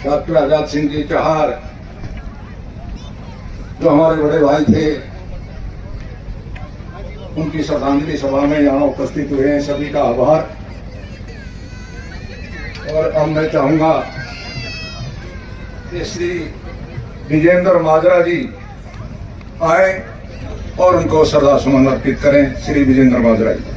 Doctor Azad Singh ji Chahar जो हमारे बड़े भाई थे, उनकी श्रद्धांजलि सभा में यहाँ उपस्थित हुए हैं, सभी का आभार। और अब मैं चाहूंगा कि श्री विजेंद्र माजरा जी आए और उनको श्रद्धा सुमन अर्पित करें। श्री विजेंद्र माजरा जी।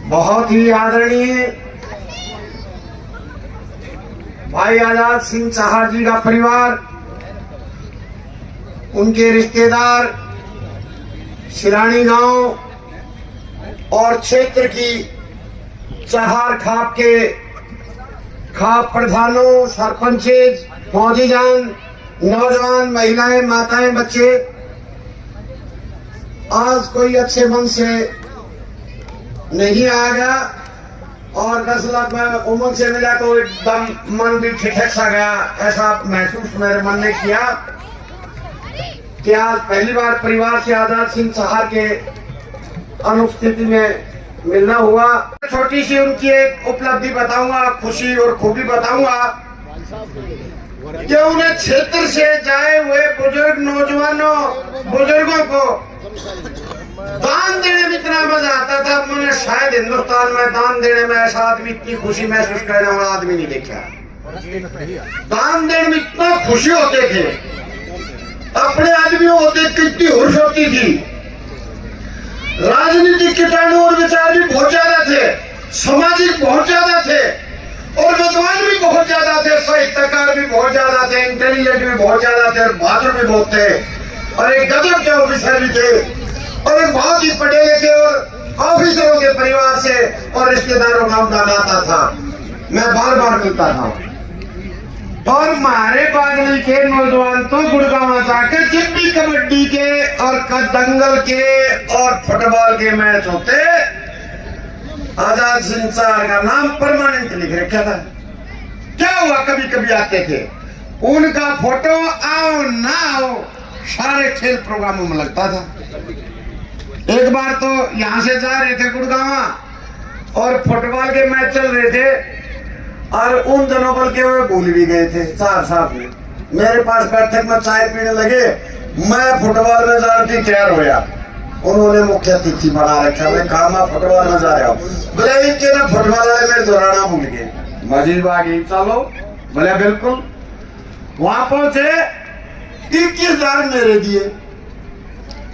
बहुत ही आदरणीय भाई आजाद सिंह चहार जी का परिवार, उनके रिश्तेदार, सिरानी गांव और क्षेत्र की चहार खाप के खाप प्रधानों, सरपंचेज, फौजीजान, नौजवान, महिलाएं, माताएं, बच्चे, आज कोई अच्छे मन से नहीं आ गया और 10 लाख में उमंग से मिला तो एकदम मन भी ठिठक सा गया। ऐसा महसूस मेरे मन ने किया कि आज पहली बार परिवार से आजाद सिंह चहार के अनुपस्थिति में मिलना हुआ। छोटी सी उनकी एक उपलब्धि बताऊंगा, खुशी और खूबी बताऊंगा कि उन्हें क्षेत्र से जाए हुए बुजुर्ग नौजवानों, बुजुर्गों को दान देने में इतना मजा आता था, मैंने शायद हिंदुस्तान में दान देने में ऐसा आदमी इतनी खुशी महसूस करने वाला आदमी नहीं देखा। दान देने में इतना खुशी होते थे, अपने आदमियों को देख के इतनी हुर्ष होती थी। राजनीतिक कीटाणु और विचार भी बहुत ज्यादा थे, सामाजिक बहुत ज्यादा थे और विद्वान भी बहुत ज्यादा थे, साहित्यकार भी बहुत ज्यादा थे, इंटेलिजेंट भी बहुत ज्यादा थे और बहादुर भी बहुत थे और एक गजब के ऑफिसर भी थे और एक बहुत ही पढ़े लिखे और ऑफिसरों के परिवार से और रिश्तेदारों का उनका नाता था। मैं बार बार मिलता था और हमारे बागली के नौजवान तो गुड़गांव जाकर जिस भी कबड्डी के और दंगल के और फुटबॉल के मैच होते, आजाद सिंह चहार का नाम परमानेंट लिख रखा था। क्या हुआ, कभी कभी आते थे, उनका फोटो आओ ना आओ सारे खेल प्रोग्रामों में लगता था। एक बार तो यहाँ से जा रहे थे गुड़गांव और फुटबॉल के मैच चल रहे थे और उन दिनों बल के वे भूल भी गए थे। चार साहब ने मेरे पास बैठक में चाय पीने लगे, मैं फुटबॉल में जाने की तैयार होया, उन्होंने मुख्य अतिथि बना रखा। मैं कहा मैं फुटबॉल में जा रहा हूँ, बोले इनके ना फुटबॉल वाले मेरे दोहराना भूल गए। मजीद बागी चलो, बोले बिल्कुल। वहां पहुंचे, 21,000 मेरे दिए,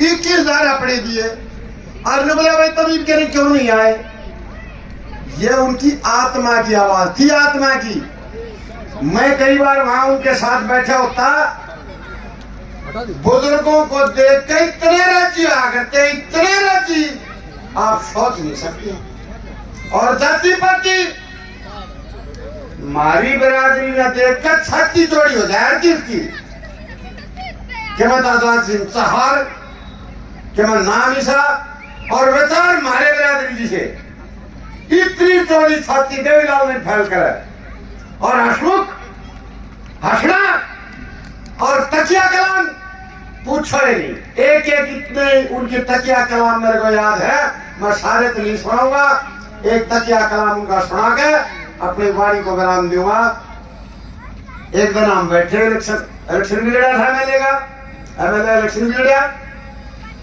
21,000 अपने दिए और ने बोला भाई तभी कह क्यों नहीं आए। ये उनकी आत्मा की आवाज थी, आत्मा की। मैं कई बार वहां उनके साथ बैठा होता, बुजुर्गों को देख के इतने राजी आ गए, इतने राजी आप सोच नहीं सकते। और जाति पाति मारी बिरादरी ने देख कर छाती चौड़ी हो जाए हर चीज की कि मैं आजाद सिंह चहार, कि मैं नाम ईसा और विचार मारे बिरादरी जी से इतनी चौड़ी छाती देवीलाल ने फैल कर और हसमुख हंसना और तकिया कलाम पूछो नहीं। एक एक इतने उनके तकिया कलाम मेरे को याद है, मैं सारे तो नहीं सुनाऊंगा, एक तकिया कलाम उनका सुना के अपनी वाणी को विराम दूंगा। एक दिन हम बैठे, इलेक्शन भी लड़ा था एमएलए का, एमएलए इलेक्शन भी लड़ा,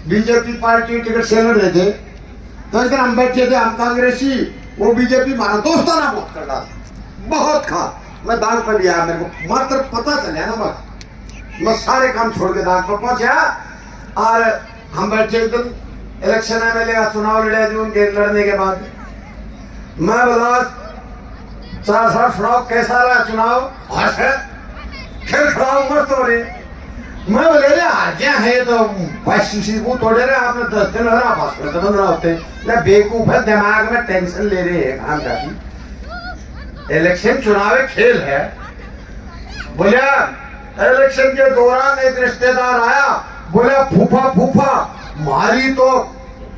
बीजेपी पार्टी टिकट से लड़ रहे थे। तो इस दिन हम बैठे थे, हम कांग्रेसी, वो बीजेपी मारा दोस्ताना बहुत कर रहा था, बहुत खा। मैं दाग पर गया, मेरे को मात्र पता चला ना, बस मैं सारे काम छोड़ के दाग पर पहुंचा और हम बैठे एक दिन इलेक्शन एमएलए का चुनाव लड़े थे। उनके लड़ने के बाद मैं बोला 4 साल सुनाओ कैसा रहा चुनाव, फिर सुनाओ मस्त हो रहे। मैं बोले रे आज्ञा है तो वो तोड़े रहे आपने 10 दिन हो रहा पास तो 15 होते बेवकूफ है, दिमाग में टेंशन ले रहे हैं काम का। इलेक्शन चुनाव एक खेल है। बोलिया इलेक्शन के दौरान एक रिश्तेदार आया, बोला फूफा फूफा मारी तो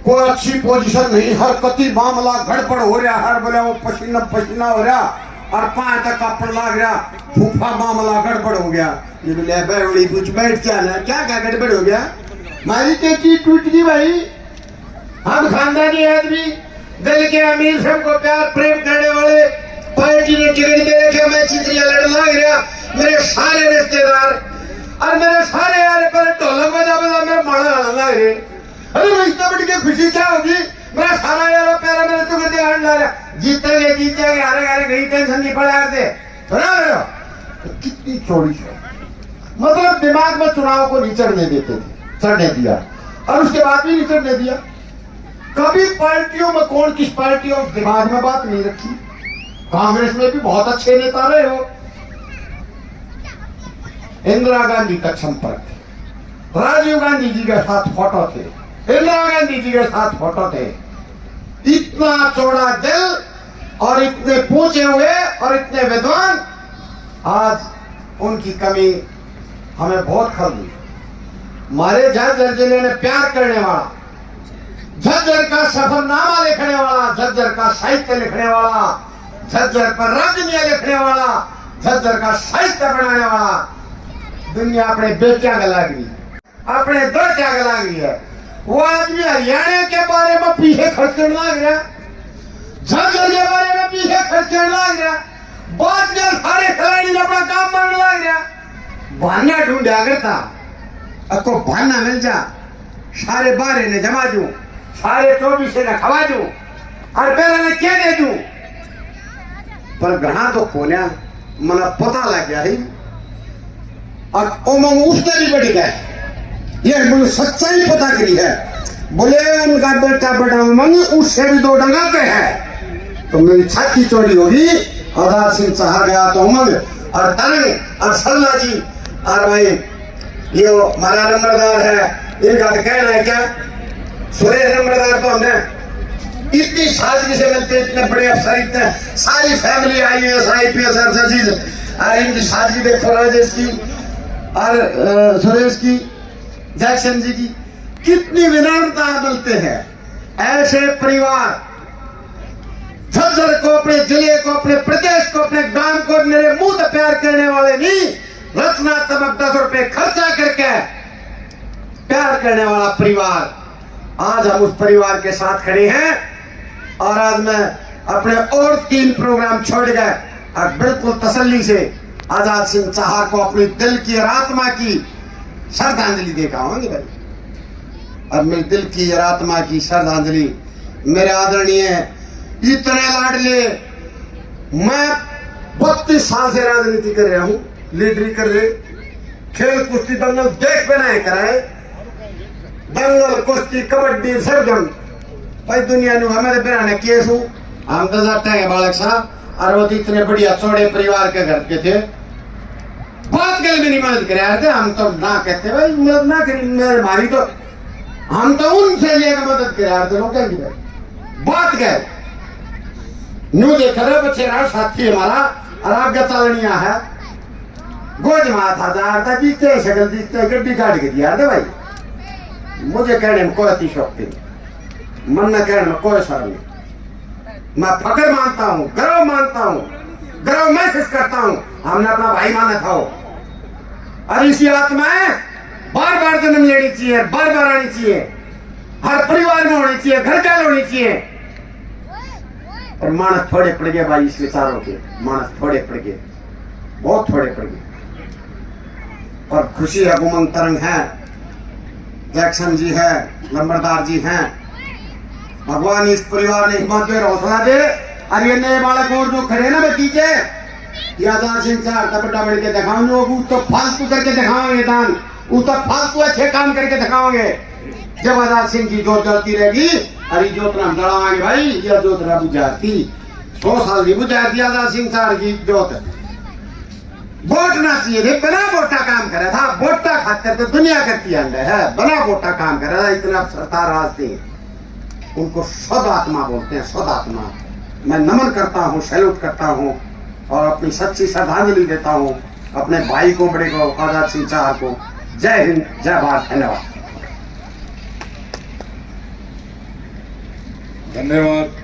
कोई अच्छी पोजीशन नहीं, हरकती मामला गड़बड़ हो रहा है। बोले वो पसीना पसीना हो रहा और पांव तक कापड़ लग रहा, फूफा मामला गड़बड़ हो गया। ये बोले बड़ी कुछ बैठ क्या ना, क्या क्या गड़बड़ हो गया? मारी तो चीज टूट गई भाई। हम खानदानी आदमी, दिल के अमीर सबको प्यार प्रेम करने वाले, पार्टी ने टिकट दे रखे, मैं चित्रिया लड़ना लग गया। मेरे सारे रिश्तेदार और मेरे सारे यार पर ढोलक बजा बजा मेरे माड़ा लग रहे। अरे मैं इतना बड़ी खुशी क्या होगी? मेरा सारा यार प्यारा मेरे तो गद्दे हाथ ला रहा, जीतेंगे हारेंगे कहीं टेंशन नहीं पड़ा करते। सुना रहे हो कितनी चौड़ी है, मतलब दिमाग में चुनाव को नहीं चढ़ने देते थे, चढ़ने दिया और उसके बाद भी नहीं चढ़ने दिया। कभी पार्टियों में कौन किस पार्टी और दिमाग में बात नहीं रखी। कांग्रेस में भी बहुत अच्छे नेता रहे हो। इंदिरा गांधी तक संपर्क थे, राजीव गांधी जी के साथ फोटो थे, इंदिरा गांधी जी के साथ फोटो थे। इतना चौड़ा दिल और इतने पूछे हुए और इतने विद्वान, आज उनकी कमी हमें बहुत खल दी। हमारे झज्जर जिले में प्यार करने वाला, झज्जर का सफरनामा लिखने वाला, झज्जर का साहित्य लिखने वाला, झज्जर पर राजनीति लिखने वाला, झज्जर का साहित्य बनाने वाला, दुनिया अपने बेटियां गला गई, अपने दोतियां गला गई है। वो आदमी हरियाणा के बारे में पीछे खर्च करने लग रहा, झज्जर के बारे में पीछे खर्च करने लग रहा, बात कर सारे खिलाड़ी अपना काम करने लग रहा। बहाना ढूंढा करता, आपको बहाना मिल जा, सारे 12 ने जमा दूं, सारे 24 ने खवा दूं और पहले ने क्या दे दूं। पर घना तो कोन्या मना पता लग गया ही और उमंग उससे भी बढ़ गया। ये मुझे सच्चाई पता करी है। बोले उनका बेटा बड़ा उमंग उससे भी 2 डंगा के है। तो मेरी छाती चौड़ी होगी। आजाद सिंह चाह गया तो उमंग और तरंग और सल्ला जी और भाई ये हमारा नंबरदार है, इनका तो कहना है क्या? सुरेश नंबरदार तो हमने इतनी सादगी से मिलते, इतने बड़े अफसर, इतने सारी फैमिली आई है, IPS अफसर चीज, और इनकी सादगी देखो, राजेश की और सुरेश की, जैक्सन जी की, कितनी विनम्रता मिलते हैं। ऐसे परिवार झज्जर को, अपने जिले को, अपने प्रदेश को, अपने गांव को मेरे मुंह से प्यार करने वाले नहीं, रचनात्मक 10 रुपए खर्चा करके प्यार करने वाला परिवार। आज हम उस परिवार के साथ खड़े हैं और आज मैं अपने और 3 प्रोग्राम छोड़ गए और बिल्कुल तसल्ली से आजाद सिंह चाहा को अपनी दिल की और आत्मा की श्रद्धांजलि दे पाऊंगी भाई। और मेरे दिल की और आत्मा की श्रद्धांजलि मेरे आदरणीय इतने लाडले, मैं 32 साल से राजनीति कर रहा हूं, लीडरी कर रहे, खेल कुश्ती दंगल देख बनाए कराए, दंगल कुश्ती कबड्डी सरगम भाई दुनिया ने हमारे बिराने केस हूं। हम तो जाते हैं बालक साहब और वो इतने बढ़िया चौड़े परिवार के घर के थे, बात गल में नहीं मदद करे थे। हम तो ना कहते भाई मदद ना करी, हमारी तो हम तो उनसे लेकर मदद करे थे। लोग क्या बात गए न्यू देख रहे बच्चे रहा साथी हमारा और आगे चलनिया है, गोज माथा जा था बीते शकल दिखते गड्डी काट के दिया था भाई। मुझे कहने में कोई अतिशोक्ति नहीं, मन न कहने में कोई शर्म नहीं। मैं फकर मानता हूँ, गर्व मानता हूँ, गर्व महसूस करता हूँ, हमने अपना भाई माना था। और इसी आत्माएं बार बार जन्म लेनी चाहिए, बार बार आनी चाहिए, हर परिवार में होनी चाहिए, घर का होनी चाहिए। और मानस थोड़े पड़ गए भाई इस विचारों के, मानस थोड़े पड़ गए, बहुत थोड़े पड़ गए। और खुशी है, उमंग तरंग है, जैक्सन जी है, नंबरदार जी हैं। भगवान इस परिवार ने हिम्मत दे, हौसला दे। और ये नए बालक और जो खड़े ना भतीजे, आजाद सिंह चाह बड़ा बढ़ के दिखाओगे, तो फालतू करके दिखाओगे दान, उस तो फालतू अच्छे काम करके दिखाओगे। जब आजाद सिंह की जोत जलती रहेगी, अरे जोत नाम जलावाएंगे भाई, यह जोत ना बुझाती 100 साल की बुझाती आजाद सिंह चाह की जोत। वोट ना चाहिए थे, बिना वोटा काम करे था, वोटा खाते तो दुनिया करती है, बिना वोटा काम करे था। इतना सरकार राज थे, उनको शुद्ध आत्मा बोलते हैं, शुद्ध आत्मा। मैं नमन करता हूँ, सैल्यूट करता हूँ और अपनी सच्ची श्रद्धांजलि देता हूँ अपने भाई कोमड़े को, आजाद सिंह चाहर को। जय हिंद, जय भारत, धन्यवाद। धन्यवाद।